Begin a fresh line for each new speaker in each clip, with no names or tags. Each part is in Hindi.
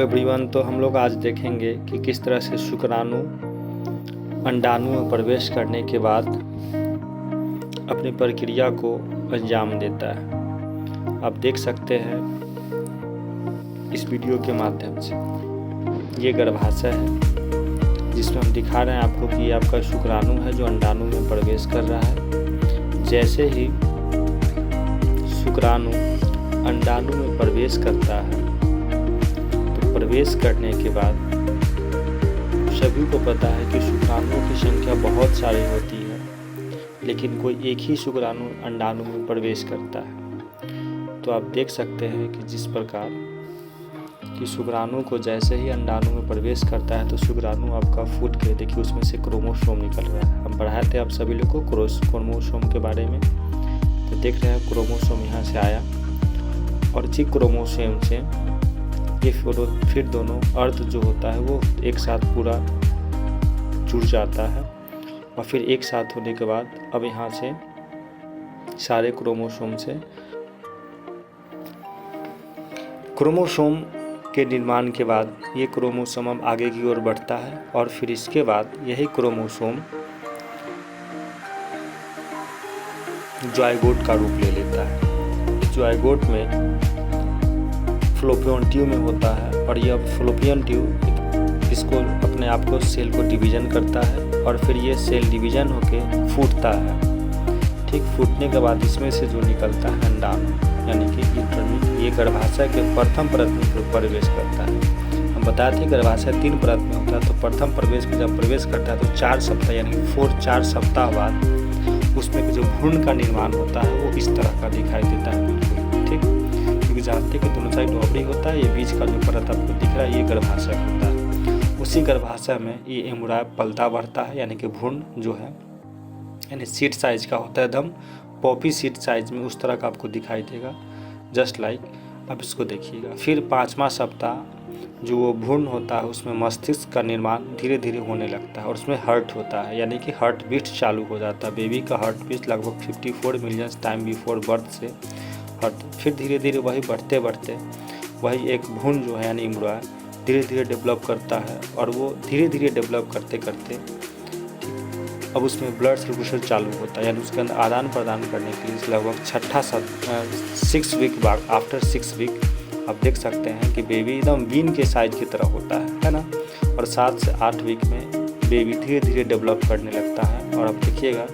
Hello everyone. तो हम लोग आज देखेंगे कि किस तरह से शुक्राणु अंडाणु में प्रवेश करने के बाद अपनी प्रक्रिया को अंजाम देता है। आप देख सकते हैं इस वीडियो के माध्यम से ये गर्भाशय है जिसमें हम दिखा रहे हैं आपको कि ये आपका शुक्राणु है जो अंडाणु में प्रवेश कर रहा है। जैसे ही शुक्राणु अंडाणु में प्रवेश करता है तो प्रवेश करने के बाद सभी को पता है कि शुक्राणुओं की संख्या बहुत सारी होती है, लेकिन कोई एक ही शुक्राणु अंडाणु में प्रवेश करता है। तो आप देख सकते हैं कि जिस प्रकार कि शुक्राणु को जैसे ही अंडाणु में प्रवेश करता है तो शुक्राणु आपका फूट के देखिए उसमें से क्रोमोसोम निकल रहा है। हम पढ़ाए थे आप सभी लोग को क्रोमोसोम के बारे में, तो देख रहे हैं क्रोमोसोम यहाँ से आया और इसी क्रोमोसोम से ये फिर दोनों अर्ध जो होता है वो एक साथ पूरा जुड़ जाता है और फिर एक साथ होने के बाद अब यहाँ से सारे क्रोमोसोम के निर्माण के बाद ये क्रोमोसोम अब आगे की ओर बढ़ता है और फिर इसके बाद यही क्रोमोसोम ज़ायगोट का रूप ले लेता है। ज़ायगोट में फ़ैलोपियन ट्यूब में होता है और यह फ़ैलोपियन ट्यूब इसको अपने आप को सेल को डिवीज़न करता है और फिर ये सेल डिवीज़न होके फूटता है। ठीक फूटने के बाद इसमें से जो निकलता है अंडाणु यानी कि ये गर्भाशय के प्रथम परत में प्रवेश करता है। हम बताए थे गर्भाशय 3 परत में होता है, तो प्रथम प्रवेश में जब प्रवेश करता है तो 4 सप्ताह यानी कि 4 सप्ताह बाद उसमें जो भ्रूण का निर्माण होता है वो इस तरह का दिखाई देता है बिल्कुल। ठीक, क्योंकि जानते हैं कि दोनों साइड ओवरी होता है, ये बीच का जो परत आपको दिख रहा है ये गर्भाशय होता है। उसी गर्भाशय में ये एम्ब्राय पलता बढ़ता है यानी कि भ्रूण जो है यानी सीड साइज का होता है, एकदम पॉपी सीड साइज में उस तरह का आपको दिखाई देगा जस्ट लाइक। अब इसको देखिएगा फिर 5वां सप्ताह जो वो भ्रूण होता है उसमें मस्तिष्क का निर्माण धीरे धीरे होने लगता है और उसमें हार्ट होता है यानी कि हार्ट बीट चालू हो जाता है। बेबी का हार्ट बीट लगभग 54 मिलियन टाइम बिफोर बर्थ से फिर धीरे धीरे वही बढ़ते बढ़ते वही एक भ्रूण जो है यानी एम्ब्राय धीरे धीरे डेवलप करता है और वो धीरे धीरे डेवलप करते करते अब उसमें ब्लड सर्कुलेशन चालू होता है यानी उसके अंदर आदान प्रदान करने के लिए लगभग 6 वीक बाद आफ्टर 6 वीक आप देख सकते हैं कि बेबी एकदम बीन के साइज की तरह होता है ना। और 7 से 8 वीक में बेबी धीरे धीरे डेवलप करने लगता है और अब देखिएगा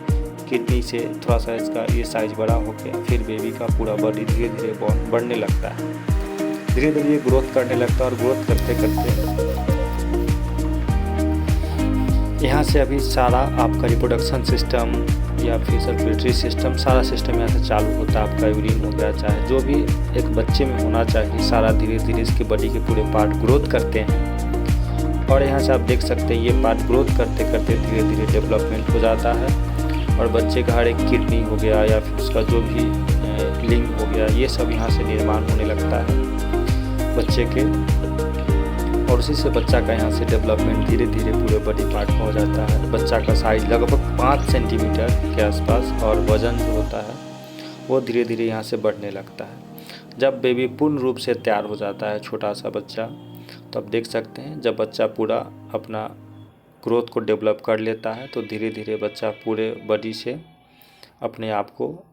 किडनी से थोड़ा सा इसका ये साइज बड़ा होकर फिर बेबी का पूरा बॉडी धीरे धीरे बढ़ने लगता है। धीरे धीरे ये ग्रोथ करने लगता है और ग्रोथ करते करते यहाँ से अभी सारा आपका रिप्रोडक्शन सिस्टम या फिर सर्कुलेटरी सिस्टम सारा सिस्टम यहाँ से चालू होता है। आपका यूरिन हो गया चाहे जो भी एक बच्चे में होना चाहिए सारा धीरे धीरे इसके बॉडी के पूरे पार्ट ग्रोथ करते हैं और यहाँ से आप देख सकते हैं ये पार्ट ग्रोथ करते करते धीरे धीरे डेवलपमेंट हो जाता है और बच्चे का हर एक किडनी हो गया या फिर उसका जो भी लिंग हो गया ये सब यहाँ से निर्माण होने लगता है बच्चे के और उसी से बच्चा का यहाँ से डेवलपमेंट धीरे धीरे पूरे बॉडी पार्ट में हो जाता है। बच्चा का साइज लगभग 5 सेंटीमीटर के आसपास और वज़न जो होता है वो धीरे धीरे यहाँ से बढ़ने लगता है। जब बेबी पूर्ण रूप से तैयार हो जाता है छोटा सा बच्चा, तो आप देख सकते हैं जब बच्चा पूरा अपना ग्रोथ को डेवलप कर लेता है तो धीरे धीरे बच्चा पूरे बॉडी से अपने आप को